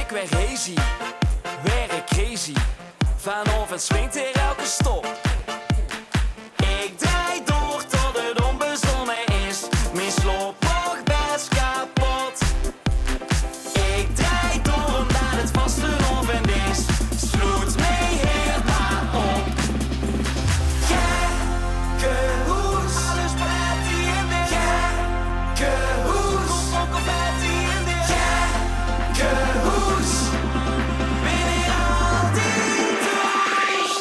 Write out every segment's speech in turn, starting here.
ik weer hazy, weer crazy. Vanaf het swingt er elke stop. Ik draai door tot het onbezonnen is. Mijn sloop nog best kapot. Ik draai door omdat het vastelovend is. Sloot mij helemaal op. Gekke hoes, alles party in de gekke hoes. Kom confetti in de gekke hoes. Ben ik altijd thuis.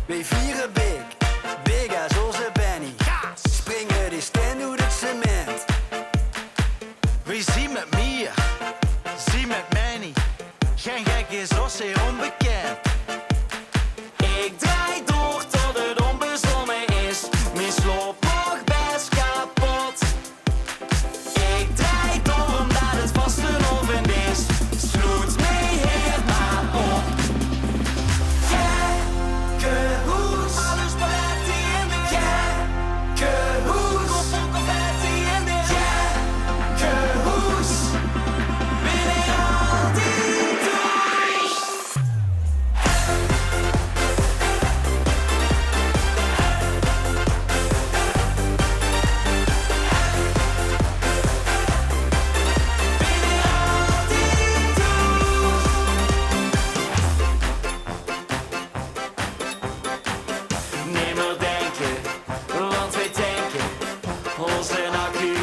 Wij vieren big als onze Benny. Springen die stand door het cement. Wie zie met meer, zie met mij niet. Geen gek is ons zeer onbekend. Ik draai door tot het onbezonnen is. Mijn sloop nog best kapot. Ik draai door omdat het vastelovend is. Sloot mij helemaal op. Gekke hoes, alles party in de gekke hoes. Kom confetti in de gekke hoes. Ben ik altijd thuis. Nimmer denken, want wij denken onze accu